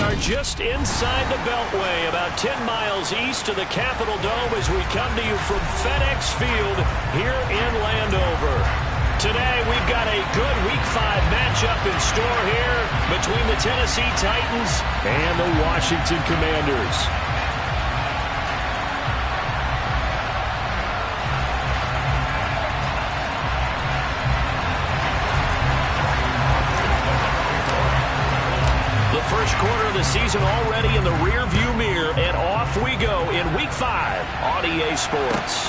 are just inside the Beltway, about 10 miles east of the Capitol Dome as we come to you from FedEx Field here in Landover. Today, we've got a good Week 5 matchup in store here between the Tennessee Titans and the Washington Commanders. First quarter of the season already in the rear-view mirror, and off we go in Week 5 on EA Sports.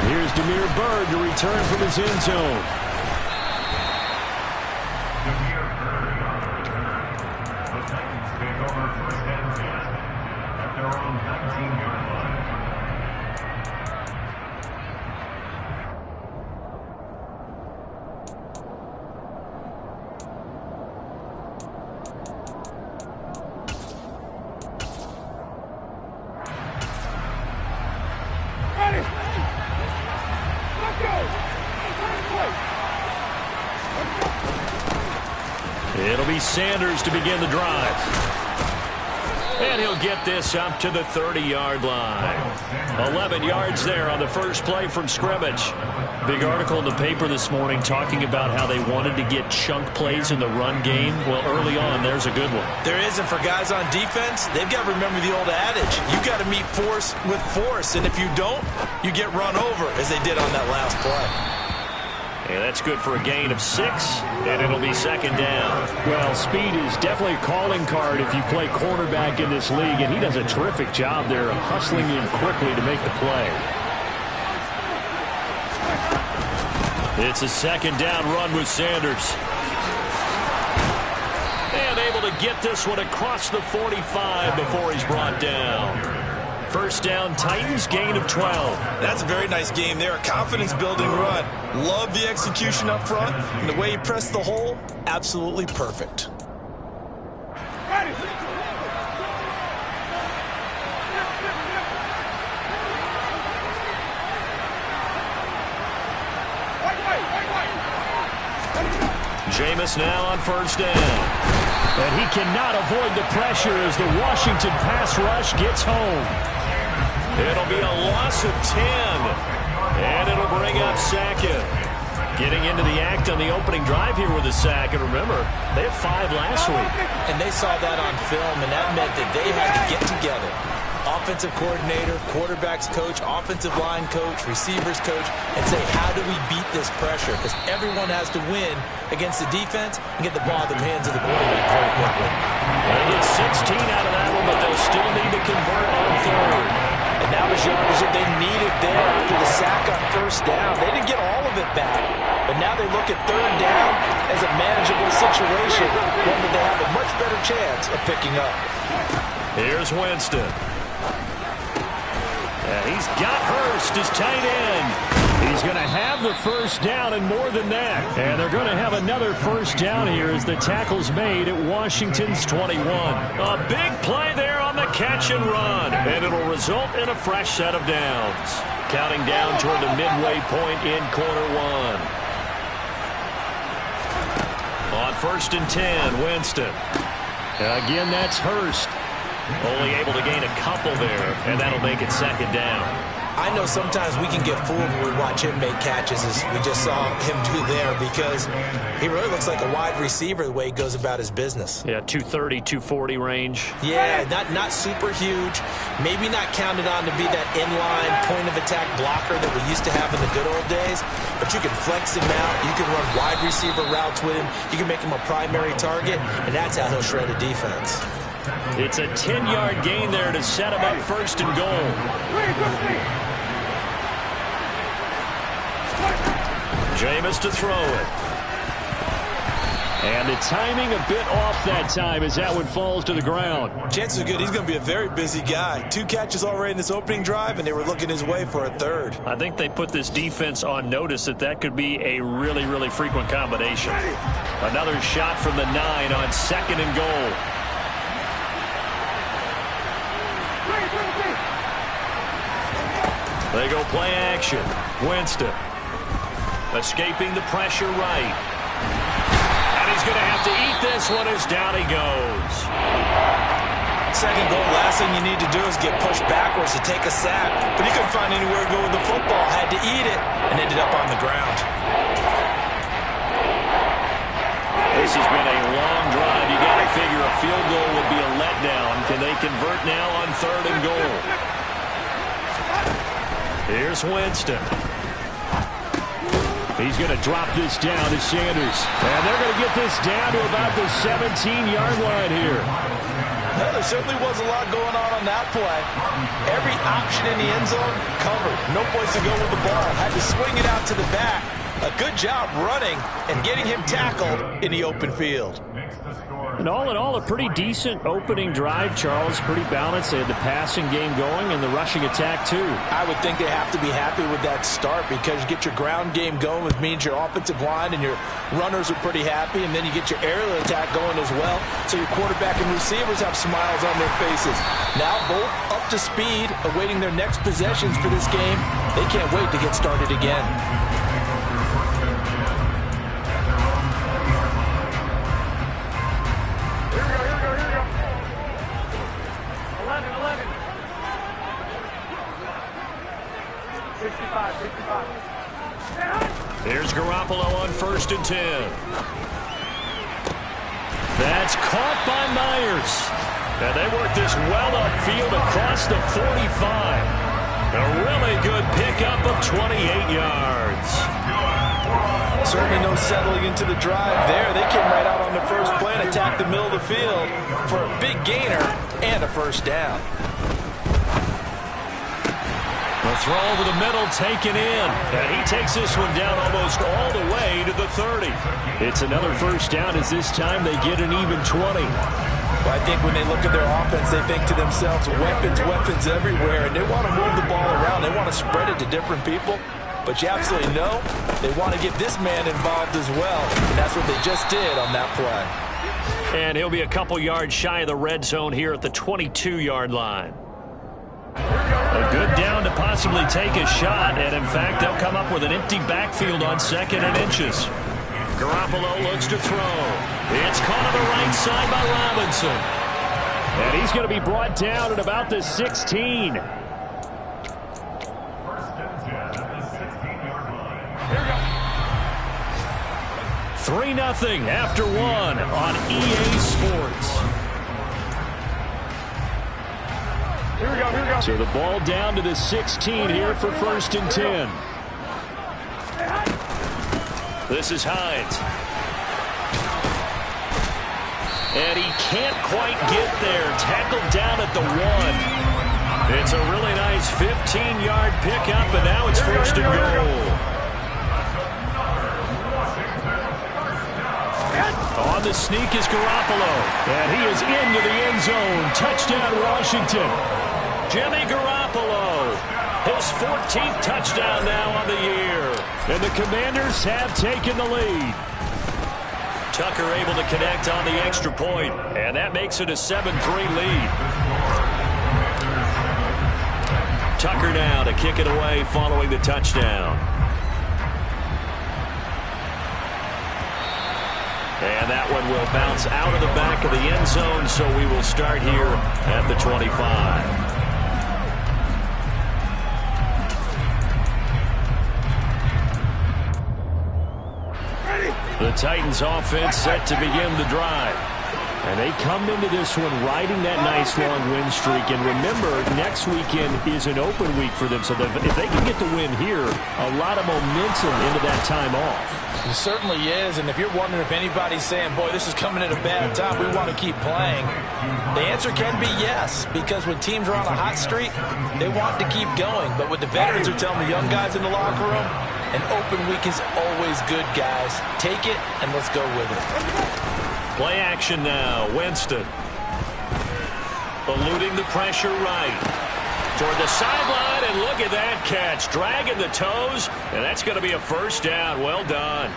Here's Damiere Byrd to return from his end zone. The Titans take over first and 10 at their own 19-yard line. It'll be Sanders to begin the drive. And he'll get this up to the 30-yard line. 11 yards there on the first play from scrimmage. Big article in the paper this morning talking about how they wanted to get chunk plays in the run game. Well, early on, there's a good one. There is, and for guys on defense, they've got to remember the old adage. You got to meet force with force, and if you don't, you get run over, as they did on that last play. And that's good for a gain of 6, and it'll be second down. Well, speed is definitely a calling card if you play cornerback in this league, and he does a terrific job there of hustling in quickly to make the play. It's a second down run with Sanders. And able to get this one across the 45 before he's brought down. First down, Titans, gain of 12. That's a very nice game there. A confidence-building run. Love the execution up front. And the way he pressed the hole, absolutely perfect. Jameis now on first down. And he cannot avoid the pressure as the Washington pass rush gets home. It'll be a loss of 10. And it'll bring up Sackett. Getting into the act on the opening drive here with a sack. And remember, they had 5 last week. And they saw that on film, and that meant that they had to get together. Offensive coordinator, quarterbacks coach, offensive line coach, receivers coach, and say, how do we beat this pressure? Because everyone has to win against the defense and get the ball in the hands of the quarterback very quickly. They get 16 out of that one, but they'll still need to convert on third. And that was yardage that they needed there after the sack on first down. They didn't get all of it back, but now they look at third down as a manageable situation, one that they have a much better chance of picking up. Here's Winston. And he's got Hurst as tight end. He's going to have the first down and more than that. And they're going to have another first down here as the tackle's made at Washington's 21. A big play there on the catch and run. And it'll result in a fresh set of downs. Counting down toward the midway point in quarter 1. On first and 10, Winston. Again, that's Hurst. Only able to gain a couple there, and that'll make it second down. I know sometimes we can get fooled when we watch him make catches, as we just saw him do there, because he really looks like a wide receiver the way he goes about his business. Yeah, 230, 240 range. Yeah, not super huge. Maybe not counted on to be that inline point-of-attack blocker that we used to have in the good old days, but you can flex him out. You can run wide receiver routes with him. You can make him a primary target, and that's how he'll shred a defense. It's a 10-yard gain there to set him up first and goal. Jameis to throw it. And the timing a bit off that time as that one falls to the ground. Chances are good he's going to be a very busy guy. 2 catches already in this opening drive, and they were looking his way for a third. I think they put this defense on notice that could be a really, really frequent combination. Another shot from the 9 on second and goal. They go play action. Winston escaping the pressure right. And he's he's going to have to eat this one as down he goes. Second goal, last thing you need to do is get pushed backwards to take a sack. But he couldn't find anywhere to go with the football, had to eat it, and ended up on the ground. This has been a long drive. You got to figure a field goal would be a letdown. Can they convert now on 3rd and goal? Here's Winston. He's going to drop this down to Sanders. And they're going to get this down to about the 17-yard line here. No, there certainly was a lot going on that play. Every option in the end zone covered. No place to go with the ball. Had to swing it out to the back. A good job running and getting him tackled in the open field. And all in all, a pretty decent opening drive, Charles. Pretty balanced. They had the passing game going and the rushing attack, too. I would think they have to be happy with that start because you get your ground game going, which means your offensive line and your runners are pretty happy, and then you get your aerial attack going as well, so your quarterback and receivers have smiles on their faces. Now both up to speed, awaiting their next possessions for this game. They can't wait to get started again. Here's Garoppolo on 1st and 10. That's caught by Myers. And they work this well upfield across the 45. A really good pickup of 28 yards. Certainly no settling into the drive there. They came right out on the first play and attacked the middle of the field for a big gainer and a first down. The throw over the middle taken in. And he takes this one down almost all the way to the 30. It's another first down as this time they get an even 20. Well, I think when they look at their offense, they think to themselves, weapons, weapons everywhere. And they want to move the ball around. They want to spread it to different people. But you absolutely know they want to get this man involved as well. And that's what they just did on that play. And he'll be a couple yards shy of the red zone here at the 22-yard line. A good down to possibly take a shot, and in fact, they'll come up with an empty backfield on 2nd and inches. Garoppolo looks to throw. It's caught on the right side by Robinson. And he's going to be brought down at about the 16. 3-0 after 1 on EA Sports. So the ball down to the 16 here for 1st and 10. This is Hines. And he can't quite get there. Tackled down at the 1. It's a really nice 15-yard pickup, and now it's 1st and goal. On the sneak is Garoppolo. And he is into the end zone. Touchdown, Washington. Jimmy Garoppolo, his 14th touchdown now on the year. And the Commanders have taken the lead. Tucker able to connect on the extra point, and that makes it a 7-3 lead. Tucker now to kick it away following the touchdown. And that one will bounce out of the back of the end zone, so we will start here at the 25. The Titans offense set to begin the drive. And they come into this one riding that nice long win streak. And remember, next weekend is an open week for them. So that if they can get the win here, a lot of momentum into that time off. It certainly is. And if you're wondering if anybody's saying, boy, this is coming at a bad time, we want to keep playing, the answer can be yes. Because when teams are on a hot streak, they want to keep going. But what the veterans are telling the young guys in the locker room, an open week is always good, guys. Take it, and let's go with it. Play action now. Winston. Eluding the pressure right. Toward the sideline, and look at that catch. Dragging the toes, and that's going to be a first down. Well done.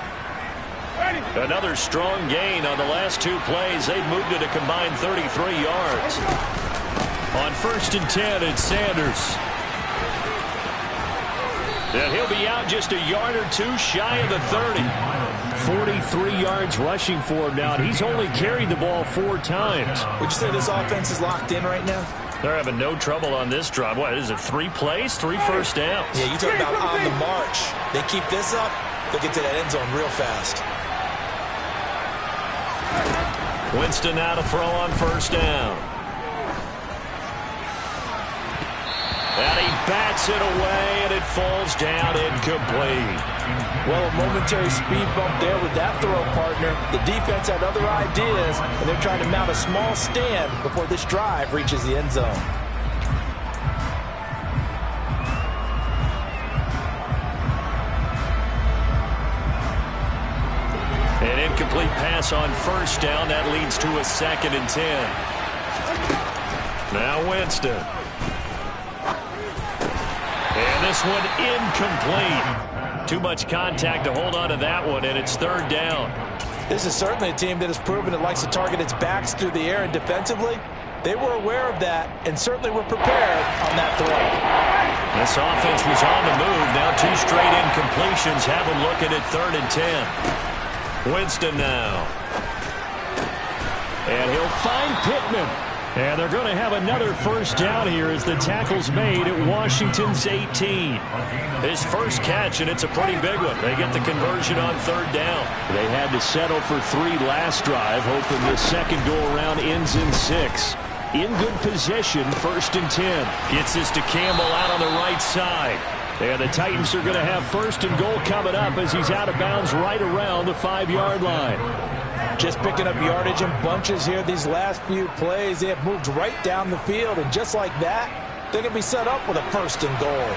Another strong gain on the last 2 plays. They've moved it a combined 33 yards. On 1st and 10, it's Sanders. And he'll be out just a yard or 2 shy of the 30. 43 yards rushing for him now, and he's only carried the ball 4 times. Would you say this offense is locked in right now? They're having no trouble on this drive. What is it, 3 plays, 3 first downs? Yeah, you talk about on the march. They keep this up, they'll get to that end zone real fast. Winston now to throw on first down. And he bats it away, and it falls down incomplete. Well, a momentary speed bump there with that throw, partner. The defense had other ideas, and they're trying to mount a small stand before this drive reaches the end zone. An incomplete pass on first down. That leads to a 2nd and 10. Now Winston. And this one incomplete. Too much contact to hold on to that one, and it's 3rd down. This is certainly a team that has proven it likes to target its backs through the air, and defensively, they were aware of that and certainly were prepared on that throw. This offense was on the move. Now 2 straight incompletions have them looking at 3rd and 10. Winston now. And he'll find Pittman. And they're going to have another first down here as the tackle's made at Washington's 18. His first catch, and it's a pretty big one. They get the conversion on 3rd down. They had to settle for 3 last drive, hoping the second go-around ends in 6. In good position, 1st and 10. Gets this to Campbell out on the right side. And the Titans are going to have 1st and goal coming up as he's out of bounds right around the 5-yard line. Just picking up yardage in bunches here these last few plays. They have moved right down the field, and just like that, they're going to be set up with a 1st and goal.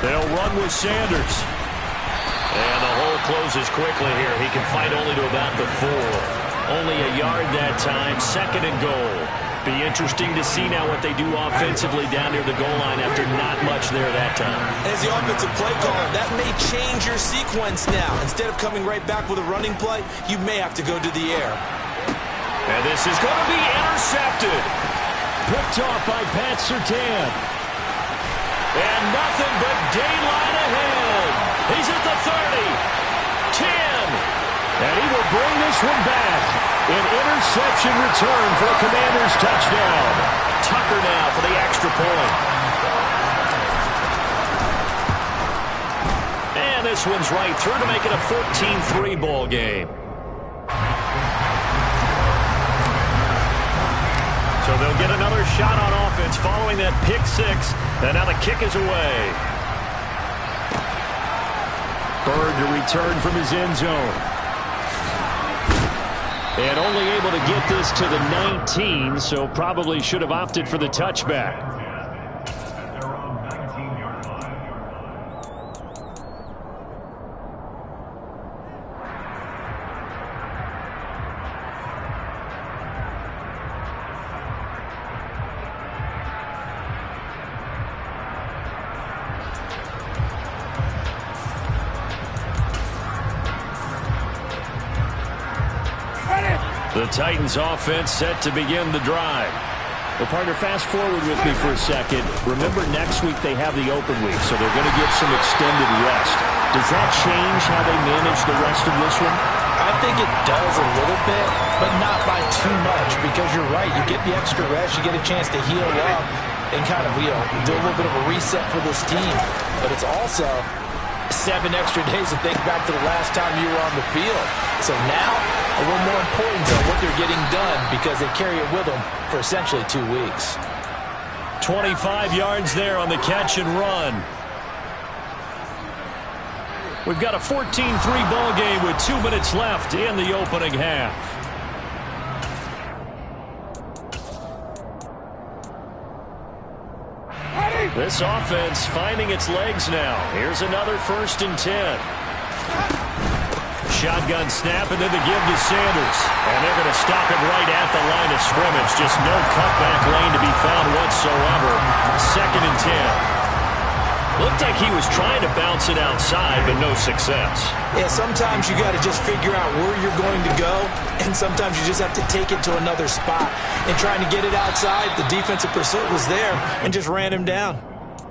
They'll run with Sanders. And the hole closes quickly here. He can fight only to about the 4. Only a yard that time, 2nd and goal. Be interesting to see now what they do offensively down near the goal line after not much there that time. As the offensive play caller, that may change your sequence now. Instead of coming right back with a running play, you may have to go to the air. And this is going to be intercepted. Picked off by Pat Surtain. And nothing but daylight ahead. He's at the 30, 10. And he will bring this one back. An interception return for a Commanders touchdown. Tucker now for the extra point. And this one's right through to make it a 14-3 ball game. So they'll get another shot on offense following that pick 6. And now the kick is away. Bird to return from his end zone. And only able to get this to the 19, so probably should have opted for the touchback. The Titans offense set to begin the drive. Well, partner, fast forward with me for a second. Remember, next week they have the open week, so they're going to get some extended rest. Does that change how they manage the rest of this one? I think it does a little bit, but not by too much, because you're right. You get the extra rest, you get a chance to heal up and kind of, do a little bit of a reset for this team. But it's also 7 extra days to think back to the last time you were on the field. So now, a little more importance on what they're getting done because they carry it with them for essentially 2 weeks. 25 yards there on the catch and run. We've got a 14-3 ball game with 2 minutes left in the opening half. This offense finding its legs now. Here's another 1st and 10. Shotgun snap, and then the give to Sanders. And they're going to stop it right at the line of scrimmage. Just no cutback lane to be found whatsoever. 2nd and 10. Looked like he was trying to bounce it outside, but no success. Yeah, sometimes you got to just figure out where you're going to go, and sometimes you just have to take it to another spot. And trying to get it outside, the defensive pursuit was there and just ran him down.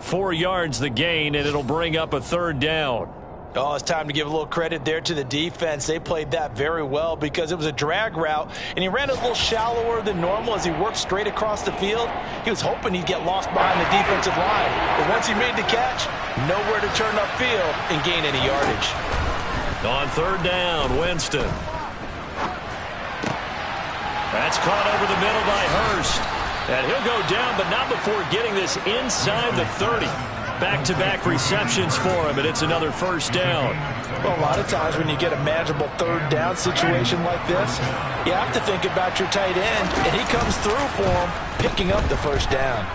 4 yards the gain, and it'll bring up a 3rd down. Oh, it's time to give a little credit there to the defense. They played that very well because it was a drag route, and he ran a little shallower than normal as he worked straight across the field. He was hoping he'd get lost behind the defensive line, but once he made the catch, nowhere to turn upfield and gain any yardage. On 3rd down, Winston. That's caught over the middle by Hurst. And he'll go down, but not before getting this inside the 30. Back-to-back receptions for him, and it's another 1st down. Well, a lot of times when you get a manageable 3rd down situation like this, you have to think about your tight end, and he comes through for him, picking up the 1st down.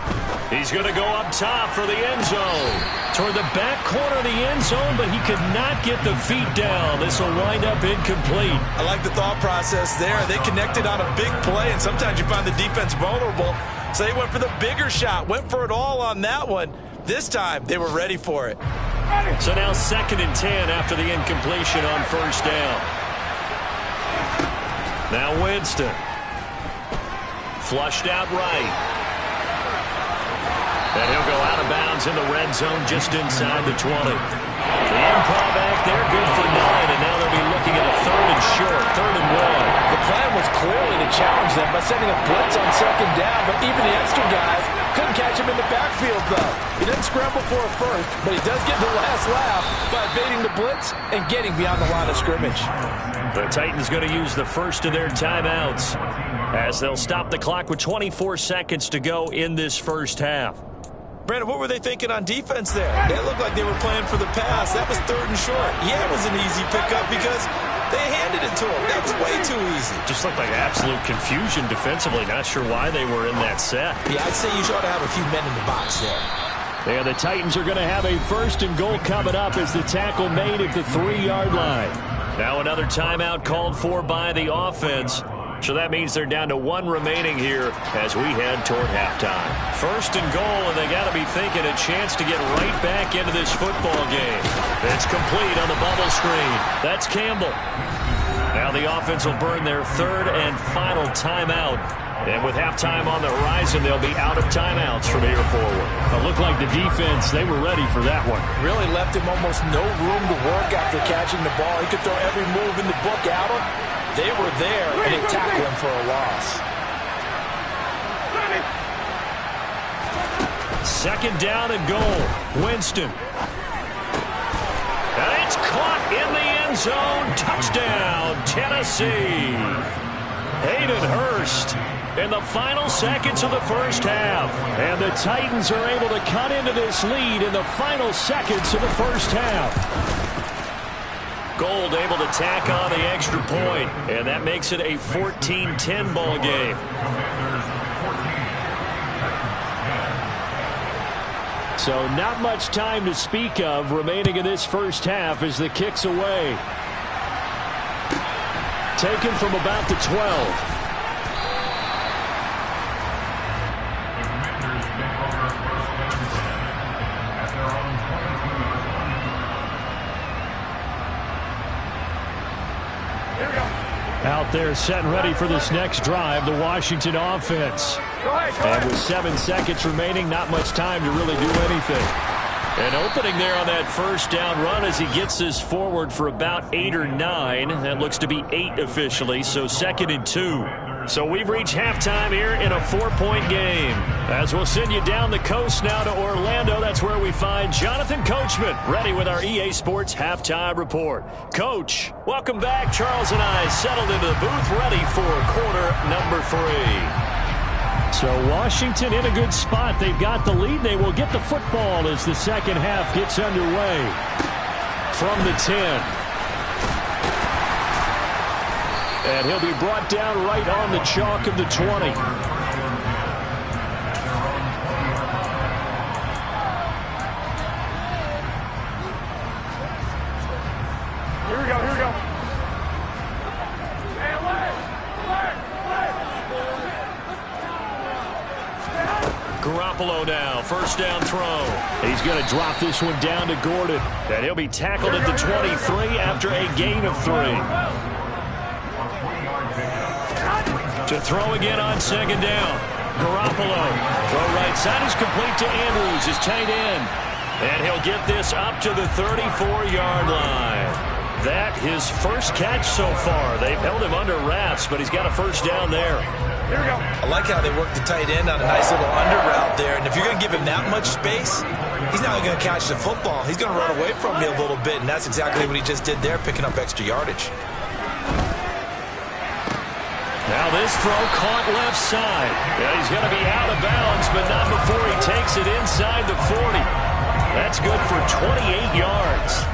He's going to go up top for the end zone. Toward the back corner of the end zone, but he could not get the feet down. This will wind up incomplete. I like the thought process there. They connected on a big play, and sometimes you find the defense vulnerable. So they went for the bigger shot, went for it all on that one. This time, they were ready for it. So now 2nd and 10 after the incompletion on 1st down. Now Winston. Flushed out right. And he'll go out of bounds in the red zone just inside the 20. The improv back there, good for 9, and now they'll be looking at a 3rd and short, 3rd and 1. The plan was clearly to challenge them by sending a blitz on 2nd down, but even the extra guys couldn't catch him in the backfield, though. He didn't scramble for a 1st, but he does get the last laugh by evading the blitz and getting beyond the line of scrimmage. The Titans going to use the first of their timeouts as they'll stop the clock with 24 seconds to go in this 1st half. Brandon, what were they thinking on defense there? They looked like they were playing for the pass. That was 3rd and short. Yeah, it was an easy pickup because they handed it to him. That was way too easy. Just looked like absolute confusion defensively. Not sure why they were in that set. Yeah, I'd say you ought to have a few men in the box there. And the Titans are going to have a 1st and goal coming up as the tackle made at the 3-yard line. Now another timeout called for by the offense. So that means they're down to 1 remaining here as we head toward halftime. 1st and goal, and they got to be thinking a chance to get right back into this football game. It's complete on the bubble screen. That's Campbell. Now the offense will burn their 3rd and final timeout. And with halftime on the horizon, they'll be out of timeouts from here forward. It looked like the defense, they were ready for that one. Really left him almost no room to work after catching the ball. He could throw every move in the book at him. They were there, and they tackled him for a loss. 2nd down and goal. Winston. And it's caught in the end zone. Touchdown, Tennessee. Hayden Hurst in the final seconds of the 1st half. And the Titans are able to cut into this lead in the final seconds of the 1st half. Gold able to tack on the extra point, and that makes it a 14-10 ball game. So not much time to speak of remaining in this 1st half as the kick's away. Taken from about the 12. Out there set and ready for this next drive, the Washington offense. And with 7 seconds remaining, not much time to really do anything. An opening there on that 1st down run as he gets this forward for about 8 or 9. That looks to be 8 officially, so 2nd and 2. So we've reached halftime here in a 4-point game. As we'll send you down the coast now to Orlando, that's where we find Jonathan Coachman, ready with our EA Sports Halftime Report. Coach, welcome back. Charles and I settled into the booth, ready for quarter number 3. So Washington in a good spot. They've got the lead. They will get the football as the 2nd half gets underway. From the 10. And he'll be brought down right on the chalk of the 20. Here we go. Garoppolo now, 1st down throw. He's going to drop this one down to Gordon. And he'll be tackled at the 23 after a gain of 3. To throw again on 2nd down. Garoppolo. Throw right Outside is complete to Andrews, his tight end. And he'll get this up to the 34-yard line. That his first catch so far. They've held him under wraps, but he's got a first down there. Here we go. I like how they work the tight end on a nice little under route there. And if you're going to give him that much space, he's not going to catch the football. He's going to run away from me a little bit, and that's exactly what he just did there, picking up extra yardage. Now this throw caught left side. Yeah, he's going to be out of bounds, but not before he takes it inside the 40. That's good for 28 yards.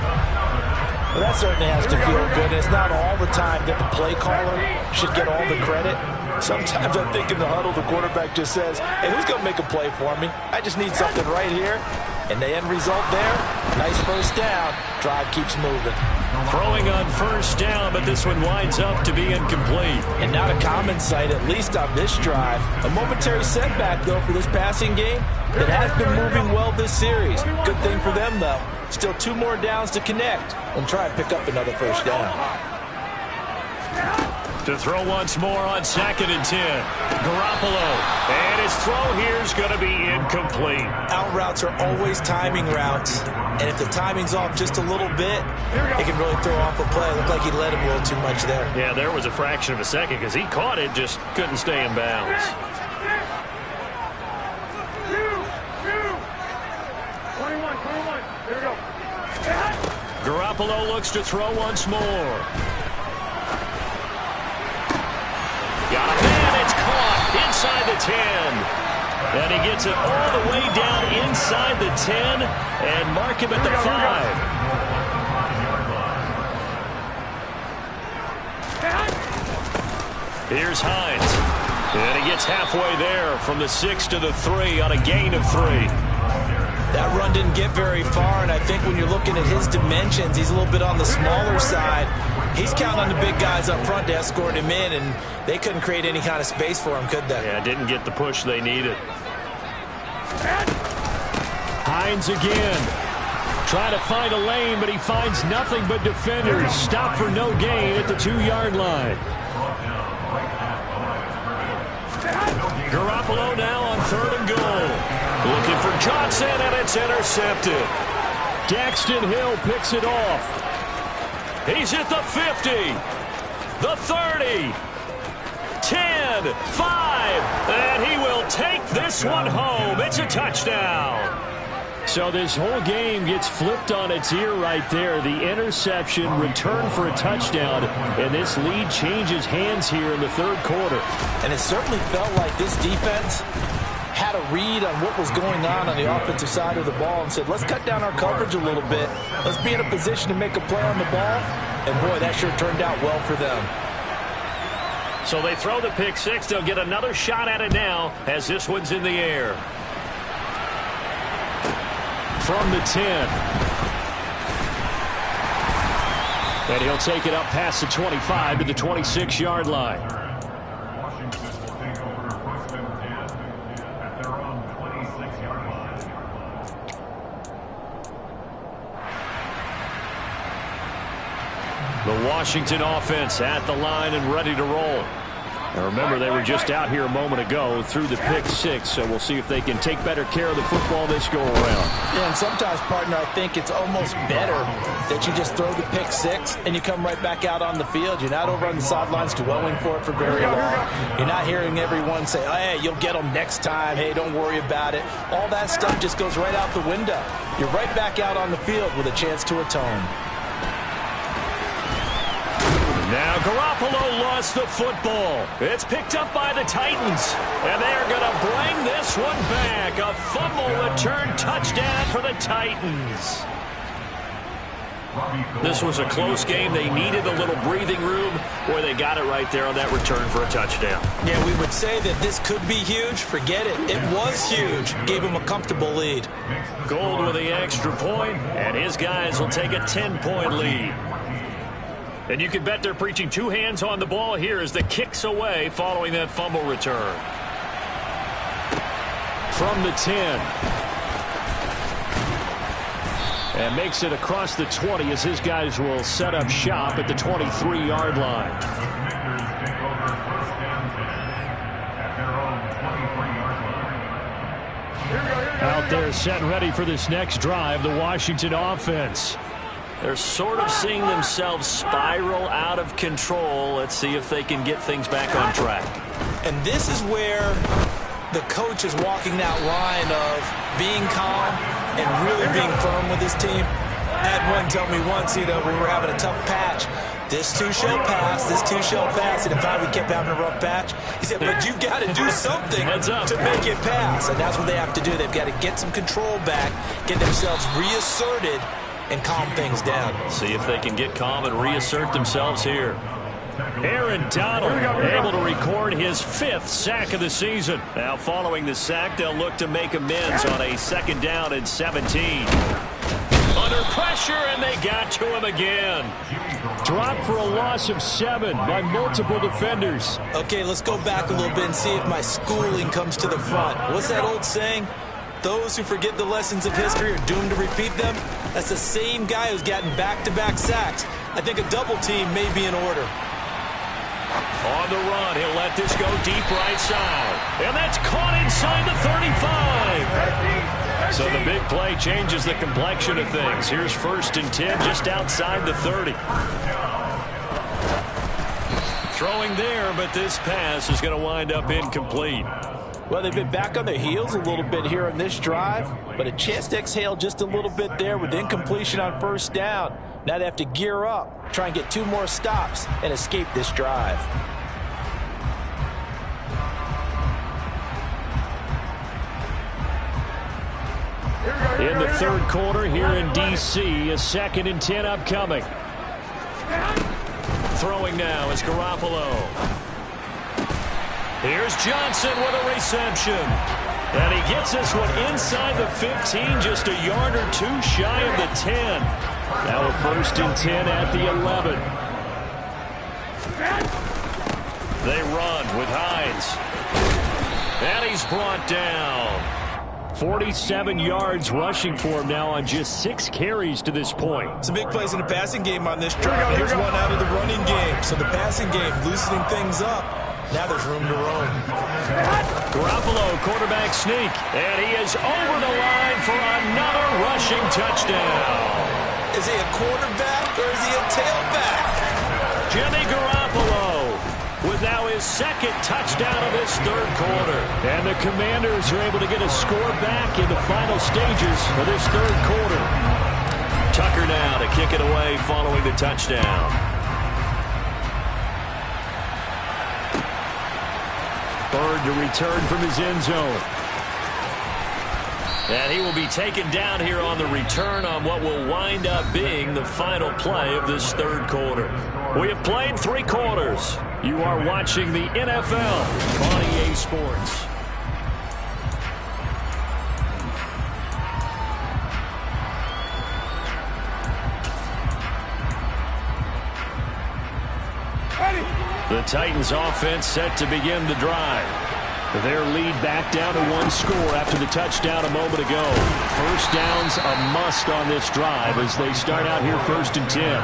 Well, that certainly has to feel good. It's not all the time that the play caller should get all the credit. Sometimes I think in the huddle, the quarterback just says, hey, who's going to make a play for me? I just need something right here. And the end result there, nice first down. Drive keeps moving. Throwing on first down, but this one winds up to be incomplete. And not a common sight, at least on this drive. A momentary setback, though, for this passing game. It has been moving well this series. Good thing for them, though. Still 2 more downs to connect and try and pick up another first down. To throw once more on 2nd and 10. Garoppolo. And his throw here is going to be incomplete. Out routes are always timing routes. And if the timing's off just a little bit, it can really throw off a play. It looked like he let him a little too much there. Yeah, there was a fraction of a second because he caught it, just couldn't stay in bounds. 21. Here we go. Garoppolo looks to throw once more. Got a man, it's caught inside the 10. And he gets it all the way down inside the 10 and mark him at the 5. Here's Hines. And he gets halfway there from the 6 to the 3 on a gain of 3. That run didn't get very far, and I think when you're looking at his dimensions, he's a little bit on the smaller side. He's counting on the big guys up front to escort him in, and they couldn't create any kind of space for him, could they? Yeah, didn't get the push they needed. Hines again. Trying to find a lane, but he finds nothing but defenders. Stop for no gain at the 2-yard line. Garoppolo now on 3rd and goal. Looking for Johnson, and it's intercepted. Daxton Hill picks it off. He's at the 50, the 30, 10, 5, and he will take this one home. It's a touchdown. So this whole game gets flipped on its ear right there. The interception, return for a touchdown, and this lead changes hands here in the 3rd quarter. And it certainly felt like this defense had a read on what was going on the offensive side of the ball and said, let's cut down our coverage a little bit. Let's be in a position to make a play on the ball. And, boy, that sure turned out well for them. So they throw the pick 6. They'll get another shot at it now as this one's in the air. From the 10. And he'll take it up past the 25 to the 26-yard line. The Washington offense at the line and ready to roll. Now remember, they were just out here a moment ago through the pick 6, so we'll see if they can take better care of the football this go-around. Yeah, and sometimes, partner, I think it's almost better that you just throw the pick 6 and you come right back out on the field. You're not over on the sidelines dwelling for it for very long. You're not hearing everyone say, oh, hey, you'll get them next time. Hey, don't worry about it. All that stuff just goes right out the window. You're right back out on the field with a chance to atone. Now Garoppolo lost the football. It's picked up by the Titans. And they're going to bring this one back. A fumble return touchdown for the Titans. This was a close game. They needed a little breathing room. Boy, they got it right there on that return for a touchdown. Yeah, we would say that this could be huge. Forget it. It was huge. Gave him a comfortable lead. Gold with the extra point, and his guys will take a 10-point lead. And you can bet they're preaching 2 hands on the ball here as the kick's away following that fumble return. From the 10. And makes it across the 20 as his guys will set up shop at the 23-yard line. Out there set and ready for this next drive, the Washington offense. They're sort of seeing themselves spiral out of control. Let's see if they can get things back on track. And this is where the coach is walking that line of being calm and really being firm with his team. I had one tell me once, we were having a tough patch. This too shall pass, this too shall pass. And in fact, we kept having a rough patch. He said, but you've got to do something to make it pass. And that's what they have to do. They've got to get some control back, get themselves reasserted, and calm things down. See if they can get calm and reassert themselves here. Aaron Donald able to record his 5th sack of the season. Now following the sack, they'll look to make amends on a 2nd down and 17. Under pressure, and they got to him again. Dropped for a loss of 7 by multiple defenders. Okay, let's go back a little bit and see if my schooling comes to the front. What's that old saying? Those who forget the lessons of history are doomed to repeat them. That's the same guy who's gotten back-to-back sacks. I think a double team may be in order. On the run, he'll let this go deep right side. And that's caught inside the 35. So the big play changes the complexion of things. Here's 1st and 10 just outside the 30. Throwing there, but this pass is going to wind up incomplete. Well, they've been back on their heels a little bit here in this drive, but a chance to exhale just a little bit there with incompletion on 1st down. Now they have to gear up, try and get 2 more stops, and escape this drive. In the 3rd quarter here in D.C., a 2nd and 10 upcoming. Throwing now is Garoppolo. Here's Johnson with a reception. And he gets this one inside the 15, just a yard or 2 shy of the 10. Now a 1st and 10 at the 11. They run with Hines. And he's brought down. 47 yards rushing for him now on just 6 carries to this point. Some big plays in the passing game on this drive. Here's one out of the running game. So the passing game loosening things up. Now there's room to roam. Garoppolo, quarterback sneak. And he is over the line for another rushing touchdown. Is he a quarterback or is he a tailback? Jimmy Garoppolo with now his 2nd touchdown of this 3rd quarter. And the Commanders are able to get a score back in the final stages of this 3rd quarter. Tucker now to kick it away following the touchdown. Bird to return from his end zone. And he will be taken down here on the return on what will wind up being the final play of this 3rd quarter. We have played 3 quarters. You are watching the NFL on EA Sports. The Titans offense set to begin the drive. Their lead back down to 1 score after the touchdown a moment ago. 1st down's a must on this drive as they start out here 1st and 10.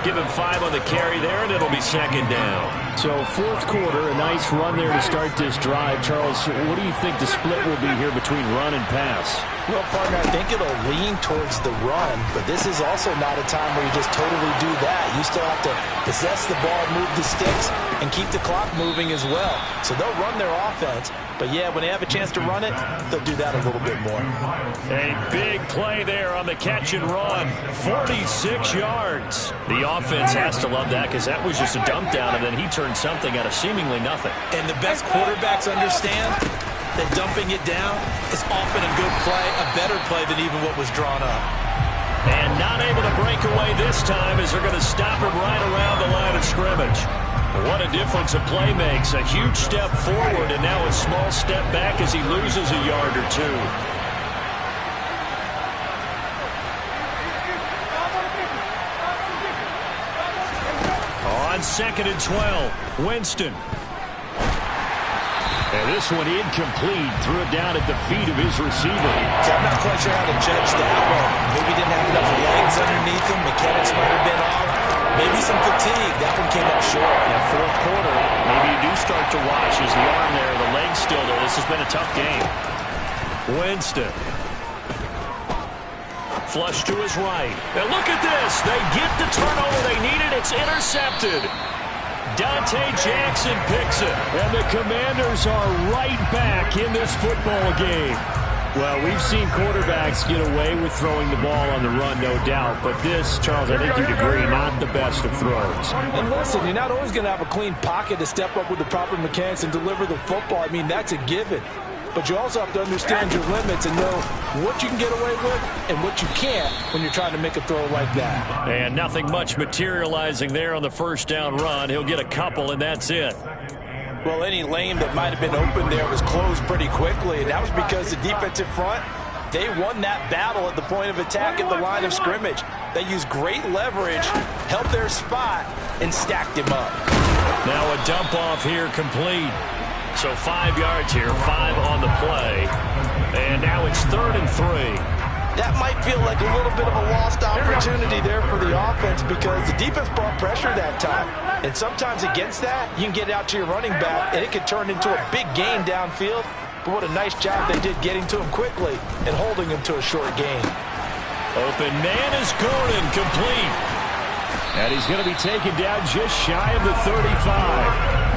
Give him 5 on the carry there, and it'll be 2nd down. So 4th quarter, a nice run there to start this drive. Charles, what do you think the split will be here between run and pass? Well, partner, I think it'll lean towards the run, but this is also not a time where you just totally do that. You still have to possess the ball, move the sticks, and keep the clock moving as well. So they'll run their offense, but yeah, when they have a chance to run it, they'll do that a little bit more. A big play there on the catch and run. 46 yards. The offense has to love that because that was just a dump down, and then he turned something out of seemingly nothing. And the best quarterbacks understand that dumping it down is often a good play, a better play than even what was drawn up. And not able to break away this time as they're going to stop him right around the line of scrimmage. What a difference a play makes. A huge step forward and now a small step back as he loses a yard or 2. On 2nd and 12, Winston. And this one incomplete. Threw it down at the feet of his receiver. So I'm not quite sure how to judge that one. Maybe didn't have enough legs underneath him. Mechanics might have been off. Maybe some fatigue. That one came up short. In 4th quarter, maybe you do start to watch as the arm there, the leg still there. This has been a tough game. Winston. Flush to his right. And look at this. They get the turnover they needed. It's intercepted. Dante Jackson picks it. And the Commanders are right back in this football game. Well, we've seen quarterbacks get away with throwing the ball on the run, no doubt. But this, Charles, I think you'd agree, not the best of throws. And listen, you're not always going to have a clean pocket to step up with the proper mechanics and deliver the football. I mean, that's a given. But you also have to understand your limits and know what you can get away with and what you can't when you're trying to make a throw like that. And nothing much materializing there on the first down run. He'll get a couple, and that's it. Well, any lane that might have been open there was closed pretty quickly, and that was because the defensive front, they won that battle at the point of attack at the line of scrimmage. They used great leverage, held their spot, and stacked him up. Now a dump off here complete. So 5 yards here, 5 on the play. And now it's 3rd and 3. That might feel like a little bit of a lost opportunity there for the offense because the defense brought pressure that time. And sometimes against that, you can get out to your running back, and it could turn into a big gain downfield. But what a nice job they did getting to him quickly and holding him to a short gain. Open man is Gordon, complete. And he's going to be taken down just shy of the 35.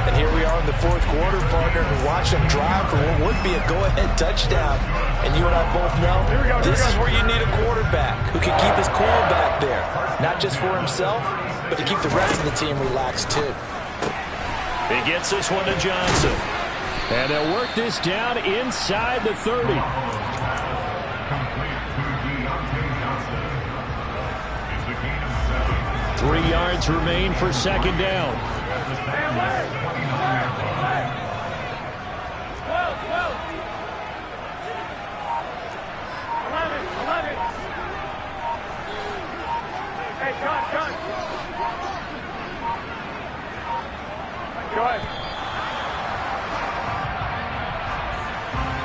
And here we are in the fourth quarter, partner, and watch them drive for what would be a go-ahead touchdown. And you and I both know this is where you need a quarterback who can keep his cool back there, not just for himself, but to keep the rest of the team relaxed too. He gets this one to Johnson. And they'll work this down inside the 30. Complete to Deontay Johnson. It's a gain of 7. 3 yards remain for second down.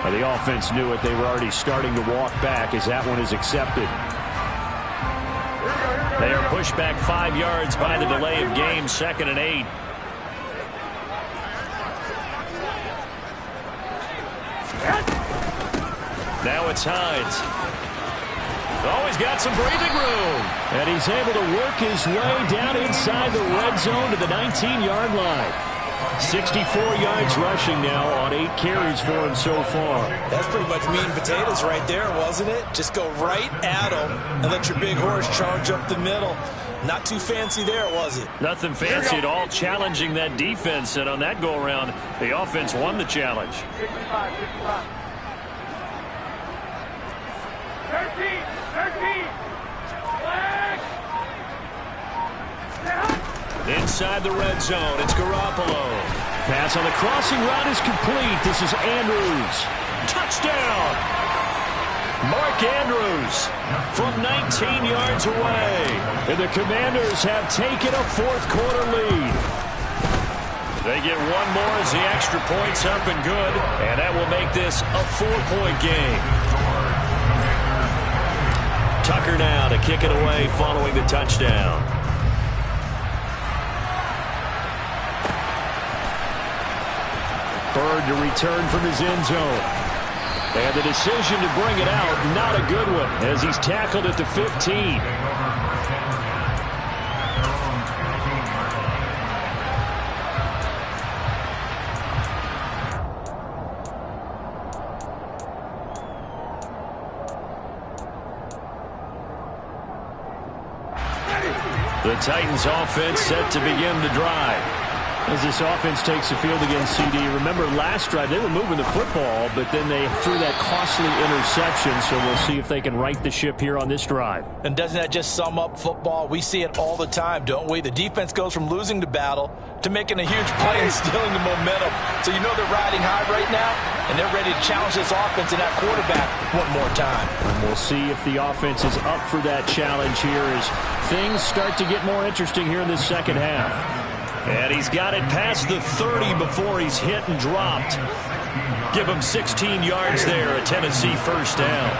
The offense knew it. They were already starting to walk back as that one is accepted. They are pushed back 5 yards by the delay of game, 2nd and 8. Now it's Hines. Always got some breathing room. And he's able to work his way down inside the red zone to the 19-yard line. 64 yards rushing now on 8 carries for him so far. That's pretty much meat and potatoes right there, wasn't it? Just go right at him and let your big horse charge up the middle. Not too fancy there, was it? Nothing fancy at all, challenging that defense. And on that go-around, the offense won the challenge. 13. Inside the red zone, it's Garoppolo. Pass on the crossing route is complete. This is Andrews. Touchdown! Mark Andrews from 19 yards away. And the Commanders have taken a fourth quarter lead. They get one more as the extra point's up and good. And that will make this a 4-point game. Tucker now to kick it away following the touchdown. Bird to return from his end zone. And the decision to bring it out, not a good one, as he's tackled at the 15. The Titans offense set to begin the drive. As this offense takes the field against CD, remember last drive they were moving the football, but then they threw that costly interception, so we'll see if they can right the ship here on this drive. And doesn't that just sum up football? We see it all the time, don't we? The defense goes from losing the battle to making a huge play and stealing the momentum. So you know they're riding high right now, and they're ready to challenge this offense and that quarterback one more time. And we'll see if the offense is up for that challenge here as things start to get more interesting here in this second half. And he's got it past the 30 before he's hit and dropped. Give him 16 yards there, a Tennessee first down.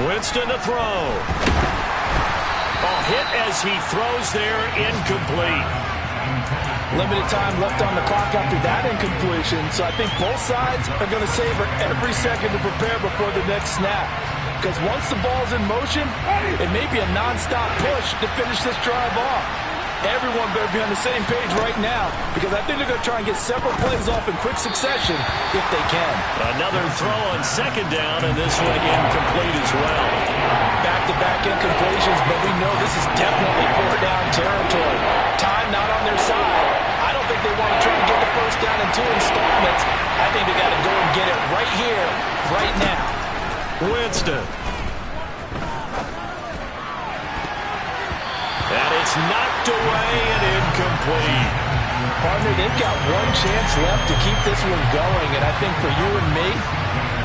Winston to throw. Hit as he throws there, incomplete. Limited time left on the clock after that incompletion, so I think both sides are going to savor every second to prepare before the next snap. Because once the ball's in motion, it may be a non-stop push to finish this drive off. Everyone better be on the same page right now, because I think they're going to try and get several plays off in quick succession if they can. Another throw on second down, and this one incomplete as well. Back-to-back incompletions, but we know this is definitely fourth-down territory. Time not on their side. I don't think they want to try and get the first down in 2 installments. I think they got to go and get it right here, right now. Winston. And it's knocked away and incomplete. Partner, they've got one chance left to keep this one going, and I think for you and me,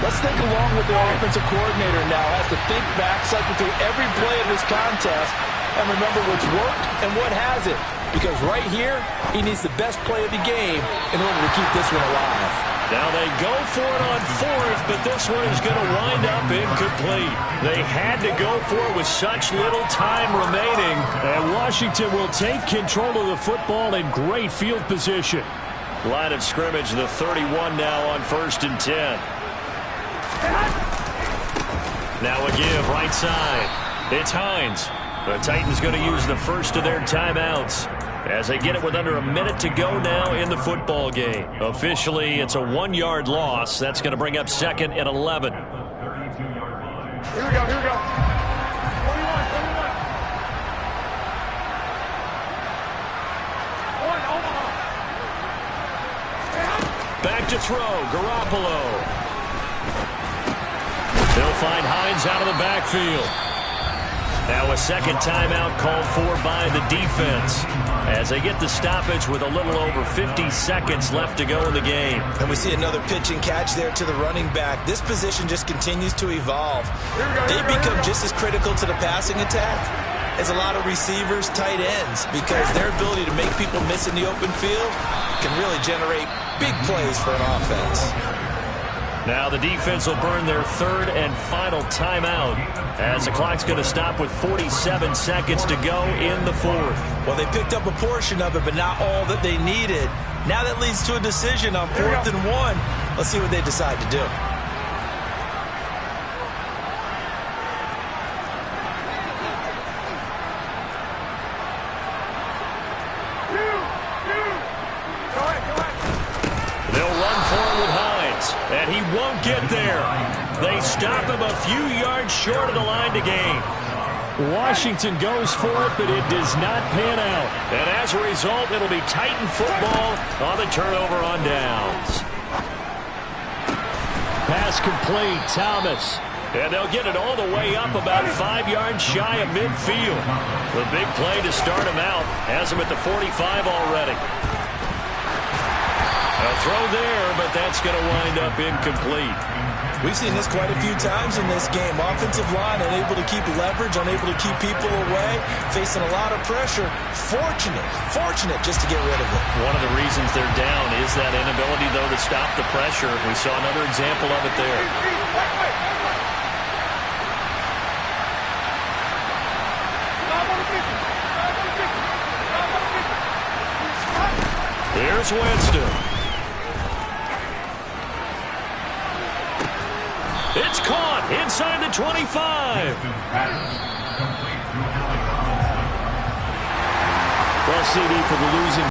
let's think along with their offensive coordinator now. Has to think back, cycle through every play of this contest, and remember what's worked and what hasn't. Because right here, he needs the best play of the game in order to keep this one alive. Now they go for it on fourth, but this one is going to wind up incomplete. They had to go for it with such little time remaining. And Washington will take control of the football in great field position. Line of scrimmage, the 31 now on 1st and 10. Now a give right side. It's Hines. The Titans going to use the first of their timeouts as they get it with under a minute to go now in the football game. Officially, it's a 1-yard loss. That's going to bring up 2nd and 11. Here we go, here we go. 21. Back to throw, Garoppolo. They'll find Hines out of the backfield. Now a second timeout called for by the defense as they get the stoppage with a little over 50 seconds left to go in the game. And we see another pitch and catch there to the running back. This position just continues to evolve. They become just as critical to the passing attack as a lot of receivers, tight ends, because their ability to make people miss in the open field can really generate big plays for an offense. Now the defense will burn their 3rd and final timeout as the clock's going to stop with 47 seconds to go in the 4th. Well, they picked up a portion of it, but not all that they needed. Now that leads to a decision on 4th and 1. Let's see what they decide to do. And he won't get there. They stop him a few yards short of the line to gain. Washington goes for it, but it does not pan out. And as a result, it'll be Titan football on the turnover on downs. Pass complete, Thomas. And they'll get it all the way up about 5 yards shy of midfield. The big play to start him out has him at the 45 already. A throw there, but that's going to wind up incomplete. We've seen this quite a few times in this game. Offensive line unable to keep leverage, unable to keep people away, facing a lot of pressure. Fortunate just to get rid of it. One of the reasons they're down is that inability, though, to stop the pressure. We saw another example of it there. Here's Winston. It's caught inside the 25. Well, CD, for the losing